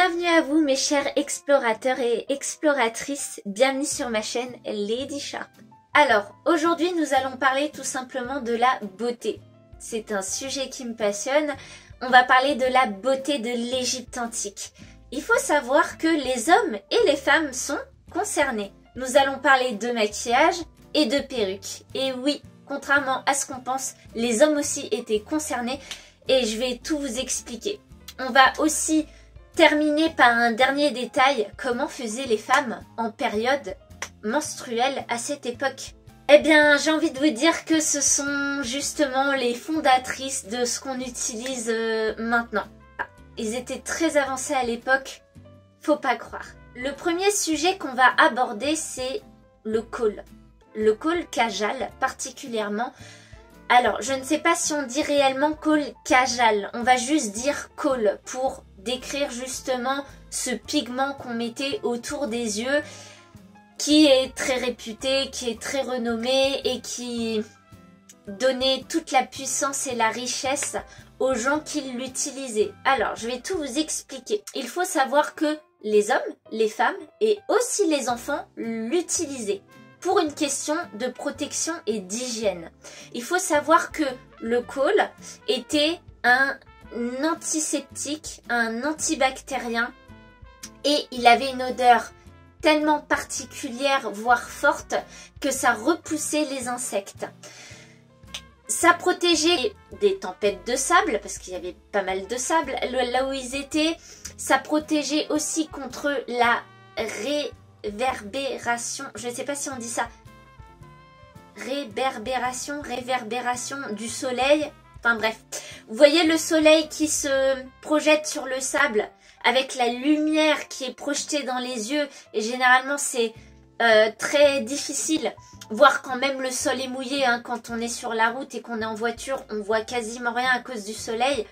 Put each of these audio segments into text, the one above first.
Bienvenue à vous mes chers explorateurs et exploratrices, bienvenue sur ma chaîne Lady Sharp. Alors, aujourd'hui nous allons parler tout simplement de la beauté. C'est un sujet qui me passionne, on va parler de la beauté de l'Égypte antique. Il faut savoir que les hommes et les femmes sont concernés. Nous allons parler de maquillage et de perruques. Et oui, contrairement à ce qu'on pense, les hommes aussi étaient concernés et je vais tout vous expliquer. On va aussi terminer par un dernier détail, comment faisaient les femmes en période menstruelle à cette époque. Eh bien, j'ai envie de vous dire que ce sont justement les fondatrices de ce qu'on utilise maintenant. Ils étaient très avancés à l'époque, faut pas croire. Le premier sujet qu'on va aborder, c'est le col. Le col Kajal particulièrement. Alors, je ne sais pas si on dit réellement col Kajal, on va juste dire col pour décrire justement ce pigment qu'on mettait autour des yeux qui est très réputé, qui est très renommé et qui donnait toute la puissance et la richesse aux gens qui l'utilisaient. Alors, je vais tout vous expliquer. Il faut savoir que les hommes, les femmes et aussi les enfants l'utilisaient pour une question de protection et d'hygiène. Il faut savoir que le col était un antiseptique, un antibactérien et il avait une odeur tellement particulière, voire forte, que ça repoussait les insectes. Ça protégeait des tempêtes de sable, parce qu'il y avait pas mal de sable là où ils étaient. Ça protégeait aussi contre la réverbération, je ne sais pas si on dit ça, réverbération du soleil. Enfin bref, vous voyez le soleil qui se projette sur le sable avec la lumière qui est projetée dans les yeux et généralement c'est très difficile, voire quand même le sol est mouillé, hein, quand on est sur la route et qu'on est en voiture, on voit quasiment rien à cause du soleil.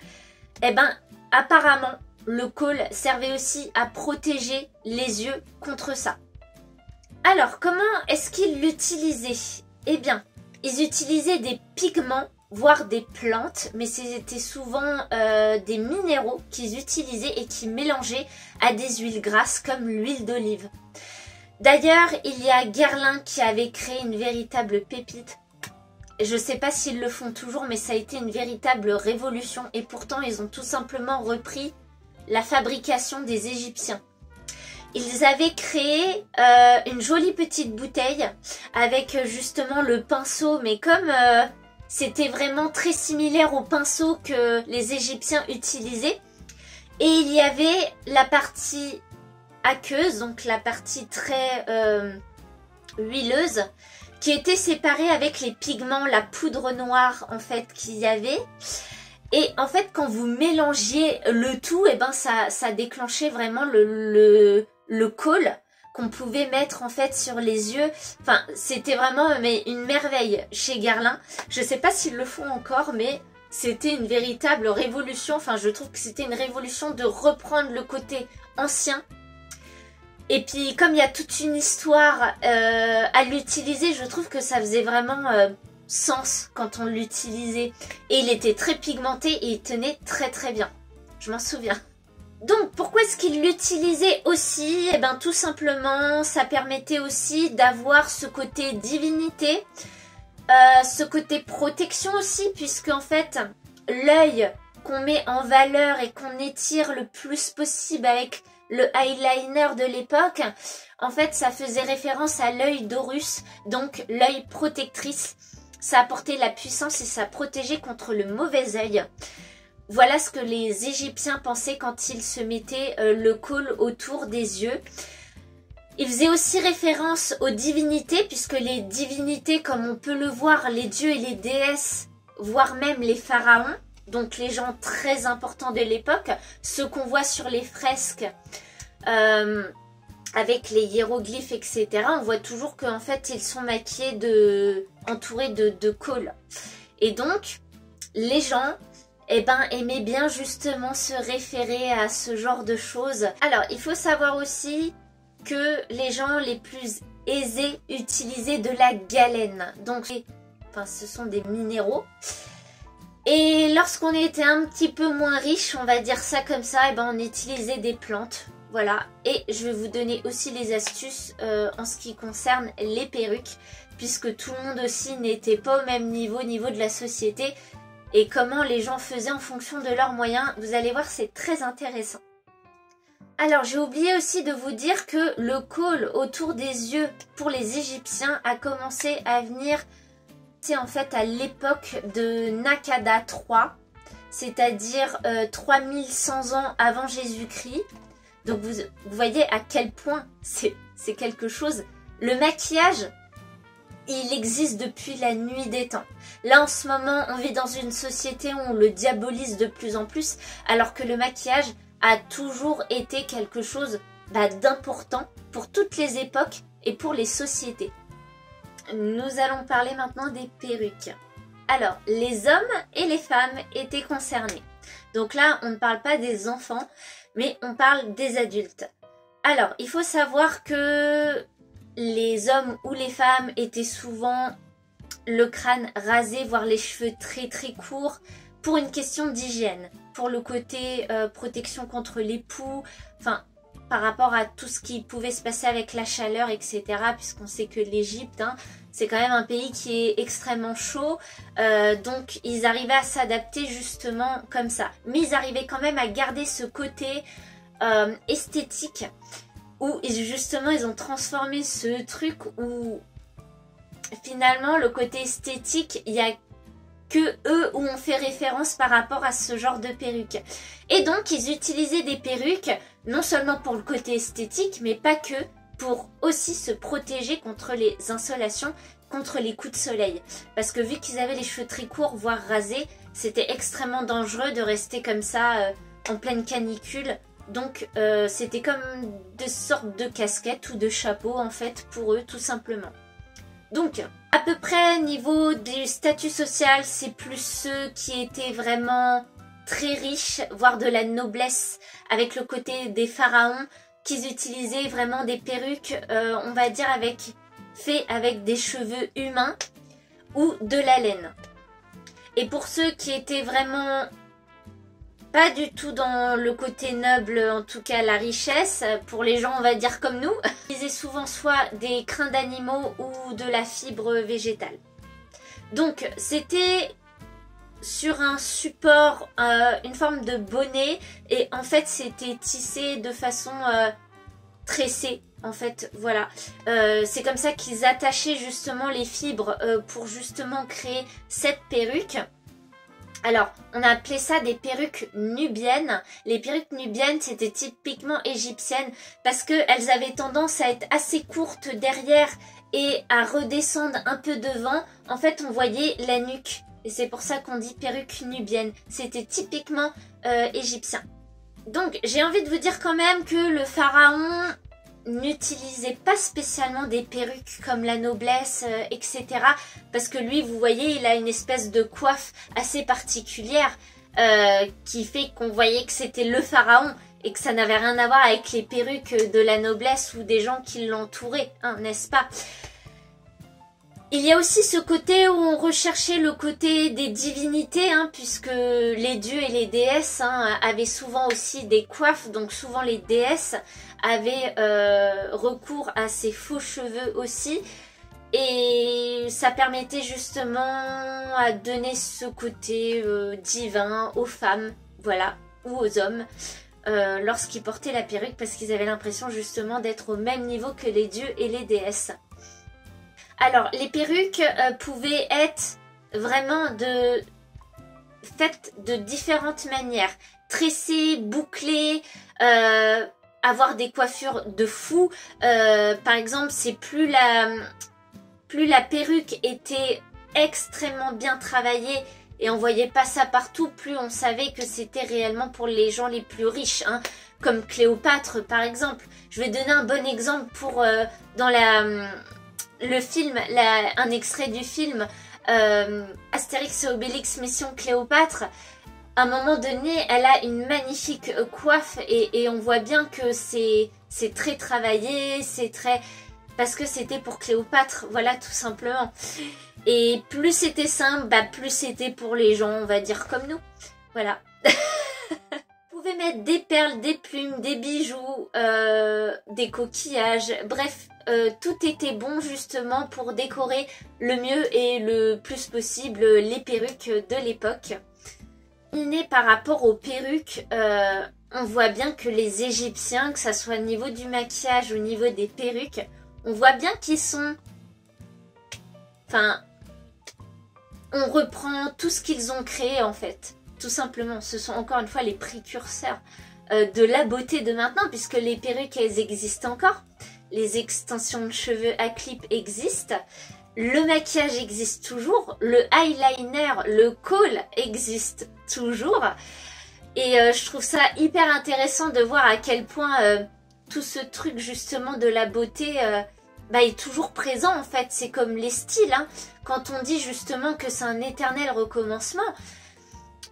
Eh ben apparemment le col servait aussi à protéger les yeux contre ça. Alors comment est-ce qu'ils l'utilisaient? Eh bien, ils utilisaient des pigments voire des plantes, mais c'était souvent des minéraux qu'ils utilisaient et qui mélangeaient à des huiles grasses comme l'huile d'olive. D'ailleurs, il y a Guerlain qui avait créé une véritable pépite. Je ne sais pas s'ils le font toujours, mais ça a été une véritable révolution et pourtant ils ont tout simplement repris la fabrication des Égyptiens. Ils avaient créé une jolie petite bouteille avec justement le pinceau, mais comme c'était vraiment très similaire au pinceau que les Égyptiens utilisaient. Et il y avait la partie aqueuse, donc la partie très huileuse, qui était séparée avec les pigments, la poudre noire en fait qu'il y avait. Et en fait quand vous mélangiez le tout, et ben ça déclenchait vraiment le col qu'on pouvait mettre en fait sur les yeux. Enfin, c'était vraiment une merveille chez Guerlain. Je sais pas s'ils le font encore, mais c'était une véritable révolution. Enfin, je trouve que c'était une révolution de reprendre le côté ancien. Et puis, comme il y a toute une histoire à l'utiliser, je trouve que ça faisait vraiment sens quand on l'utilisait. Et il était très pigmenté et il tenait très très bien. Je m'en souviens. Donc, pourquoi est-ce qu'ils l'utilisaient aussi? Eh bien, tout simplement, ça permettait aussi d'avoir ce côté divinité, ce côté protection aussi, puisque en fait, l'œil qu'on met en valeur et qu'on étire le plus possible avec le eyeliner de l'époque, en fait, ça faisait référence à l'œil d'Horus, donc l'œil protectrice. Ça apportait la puissance et ça protégeait contre le mauvais œil. Voilà ce que les Égyptiens pensaient quand ils se mettaient le col autour des yeux. Ils faisaient aussi référence aux divinités, puisque les divinités, comme on peut le voir, les dieux et les déesses, voire même les pharaons, donc les gens très importants de l'époque, ceux qu'on voit sur les fresques avec les hiéroglyphes, etc., on voit toujours qu'en fait, ils sont maquillés entourés de col. Et donc, les gens aimaient bien justement se référer à ce genre de choses. Alors, il faut savoir aussi que les gens les plus aisés utilisaient de la galène. Donc, ce sont des minéraux. Et lorsqu'on était un petit peu moins riche, on va dire ça comme ça, et ben on utilisait des plantes. Voilà, et je vais vous donner aussi les astuces en ce qui concerne les perruques, puisque tout le monde aussi n'était pas au même niveau de la société, et comment les gens faisaient en fonction de leurs moyens. Vous allez voir, c'est très intéressant. Alors, j'ai oublié aussi de vous dire que le col autour des yeux pour les Égyptiens a commencé à venir, c'est en fait à l'époque de Nakada III, c'est-à-dire 3100 ans avant Jésus-Christ. Donc vous voyez à quel point c'est quelque chose. Le maquillage, il existe depuis la nuit des temps. Là en ce moment, on vit dans une société où on le diabolise de plus en plus, alors que le maquillage a toujours été quelque chose d'important pour toutes les époques et pour les sociétés. Nous allons parler maintenant des perruques. Alors, les hommes et les femmes étaient concernés. Donc là, on ne parle pas des enfants, mais on parle des adultes. Alors, il faut savoir que les hommes ou les femmes étaient souvent le crâne rasé, voire les cheveux très très courts, pour une question d'hygiène, pour le côté protection contre les poux, enfin, par rapport à tout ce qui pouvait se passer avec la chaleur, etc. Puisqu'on sait que l'Égypte, c'est quand même un pays qui est extrêmement chaud, donc ils arrivaient à s'adapter justement comme ça. Mais ils arrivaient quand même à garder ce côté esthétique, où justement ils ont transformé ce truc où finalement le côté esthétique, il y a que eux où on fait référence par rapport à ce genre de perruque. Et donc ils utilisaient des perruques non seulement pour le côté esthétique, mais pas que, pour aussi se protéger contre les insolations, contre les coups de soleil. Parce que vu qu'ils avaient les cheveux très courts, voire rasés, c'était extrêmement dangereux de rester comme ça en pleine canicule. Donc c'était comme des sortes de casquettes ou de chapeaux en fait pour eux tout simplement. Donc à peu près niveau du statut social, c'est plus ceux qui étaient vraiment très riches, voire de la noblesse, avec le côté des pharaons, qu'ils utilisaient vraiment des perruques, on va dire fait avec des cheveux humains ou de la laine. Et pour ceux qui étaient vraiment pas du tout dans le côté noble, en tout cas la richesse, pour les gens on va dire comme nous, ils utilisaient souvent soit des crins d'animaux ou de la fibre végétale. Donc c'était sur un support, une forme de bonnet, et en fait c'était tissé de façon tressée. En fait, voilà. C'est comme ça qu'ils attachaient justement les fibres pour justement créer cette perruque. Alors, on a appelé ça des perruques nubiennes. Les perruques nubiennes, c'était typiquement égyptiennes parce qu'elles avaient tendance à être assez courtes derrière et à redescendre un peu devant. En fait, on voyait la nuque. Et c'est pour ça qu'on dit perruque nubienne. C'était typiquement égyptien. Donc, j'ai envie de vous dire quand même que le pharaon n'utilisait pas spécialement des perruques comme la noblesse, etc. Parce que lui, vous voyez, il a une espèce de coiffe assez particulière qui fait qu'on voyait que c'était le pharaon et que ça n'avait rien à voir avec les perruques de la noblesse ou des gens qui l'entouraient, n'est-ce pas? Il y a aussi ce côté où on recherchait le côté des divinités, puisque les dieux et les déesses avaient souvent aussi des coiffes, donc souvent les déesses avaient recours à ces faux cheveux aussi, et ça permettait justement à donner ce côté divin aux femmes, voilà, ou aux hommes, lorsqu'ils portaient la perruque, parce qu'ils avaient l'impression justement d'être au même niveau que les dieux et les déesses. Alors, les perruques pouvaient être vraiment faites de différentes manières. Tressées, bouclées, avoir des coiffures de fou. Par exemple, c'est plus la perruque était extrêmement bien travaillée et on voyait pas ça partout, plus on savait que c'était réellement pour les gens les plus riches, comme Cléopâtre par exemple. Je vais donner un bon exemple pour dans le film, un extrait du film Astérix et Obélix Mission Cléopâtre. À un moment donné, elle a une magnifique coiffe et on voit bien que c'est très travaillé, c'est très... parce que c'était pour Cléopâtre, voilà, tout simplement. Et plus c'était simple, bah plus c'était pour les gens, on va dire comme nous. Voilà. Vous pouvez mettre des perles, des plumes, des bijoux, des coquillages, bref, tout était bon justement pour décorer le mieux et le plus possible les perruques de l'époque. Par rapport aux perruques, on voit bien que les Égyptiens, que ça soit au niveau du maquillage ou au niveau des perruques, on voit bien qu'ils sont... Enfin, on reprend tout ce qu'ils ont créé en fait. Tout simplement, ce sont encore une fois les précurseurs de la beauté de maintenant, puisque les perruques, elles existent encore. Les extensions de cheveux à clip existent. Le maquillage existe toujours. Le eyeliner, le kohl existe toujours. Et je trouve ça hyper intéressant de voir à quel point tout ce truc justement de la beauté est toujours présent en fait. C'est comme les styles. Hein. Quand on dit justement que c'est un éternel recommencement.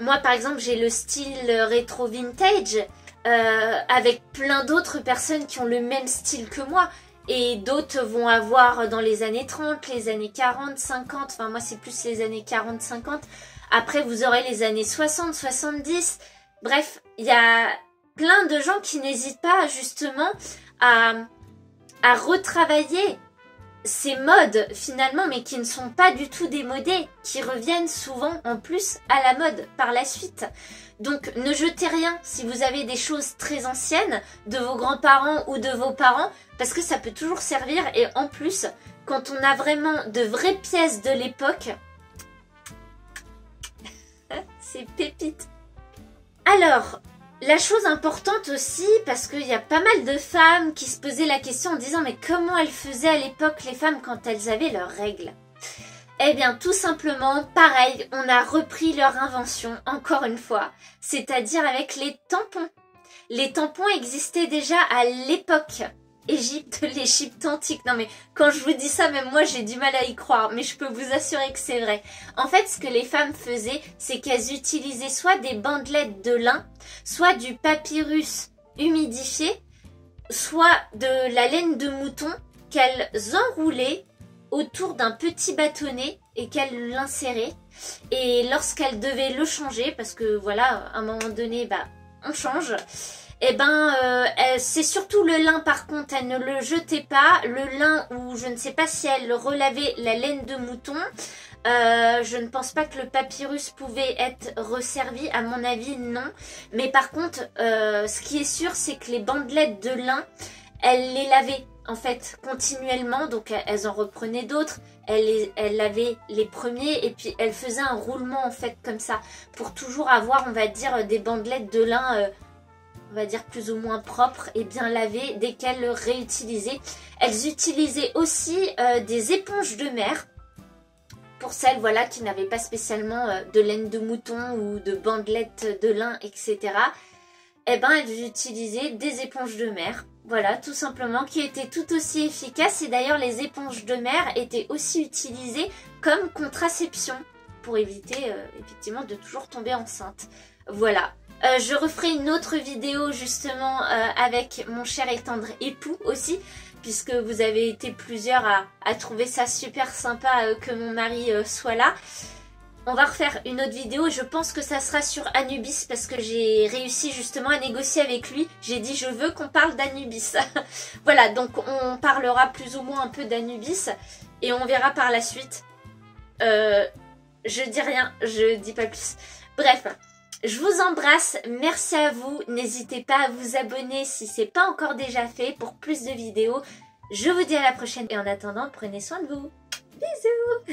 Moi par exemple j'ai le style rétro vintage avec plein d'autres personnes qui ont le même style que moi. Et d'autres vont avoir dans les années 30, les années 40, 50. Enfin moi c'est plus les années 40, 50. Après vous aurez les années 60, 70. Bref, il y a plein de gens qui n'hésitent pas justement à retravailler ces modes finalement, mais qui ne sont pas du tout démodés, qui reviennent souvent en plus à la mode par la suite. Donc ne jetez rien si vous avez des choses très anciennes de vos grands-parents ou de vos parents, parce que ça peut toujours servir. Et en plus, quand on a vraiment de vraies pièces de l'époque, c'est pépite. Alors, la chose importante aussi, parce qu'il y a pas mal de femmes qui se posaient la question en disant mais comment elles faisaient à l'époque les femmes quand elles avaient leurs règles? Eh bien tout simplement, pareil, on a repris leur invention, encore une fois, c'est-à-dire avec les tampons. Les tampons existaient déjà à l'époque l'Égypte antique. Non mais quand je vous dis ça, même moi j'ai du mal à y croire, mais je peux vous assurer que c'est vrai. En fait, ce que les femmes faisaient, c'est qu'elles utilisaient soit des bandelettes de lin, soit du papyrus humidifié, soit de la laine de mouton qu'elles enroulaient autour d'un petit bâtonnet et qu'elles l'inséraient. Et lorsqu'elles devaient le changer, parce que voilà, à un moment donné, on change. Eh c'est surtout le lin par contre, elle ne le jetait pas. Le lin, ou je ne sais pas si elle relavait la laine de mouton. Je ne pense pas que le papyrus pouvait être resservi, à mon avis non. Mais par contre, ce qui est sûr, c'est que les bandelettes de lin, elle les lavait en fait continuellement. Donc elles en reprenaient d'autres, elle lavait les premiers et puis elle faisait un roulement en fait comme ça. Pour toujours avoir, on va dire, des bandelettes de lin... on va dire plus ou moins propres et bien lavées dès qu'elles le réutilisaient. Elles utilisaient aussi des éponges de mer. Pour celles voilà, qui n'avaient pas spécialement de laine de mouton ou de bandelettes de lin, etc. Elles utilisaient des éponges de mer. Voilà, tout simplement, qui étaient tout aussi efficaces. Et d'ailleurs, les éponges de mer étaient aussi utilisées comme contraception pour éviter effectivement de toujours tomber enceinte. Voilà. Je referai une autre vidéo justement avec mon cher et tendre époux aussi, puisque vous avez été plusieurs à trouver ça super sympa que mon mari soit là. On va refaire une autre vidéo, je pense que ça sera sur Anubis parce que j'ai réussi justement à négocier avec lui. J'ai dit je veux qu'on parle d'Anubis. Voilà, donc on parlera plus ou moins un peu d'Anubis et on verra par la suite. Je dis rien, je dis pas plus. Bref. Je vous embrasse, merci à vous, n'hésitez pas à vous abonner si ce n'est pas encore déjà fait pour plus de vidéos. Je vous dis à la prochaine et en attendant, prenez soin de vous. Bisous!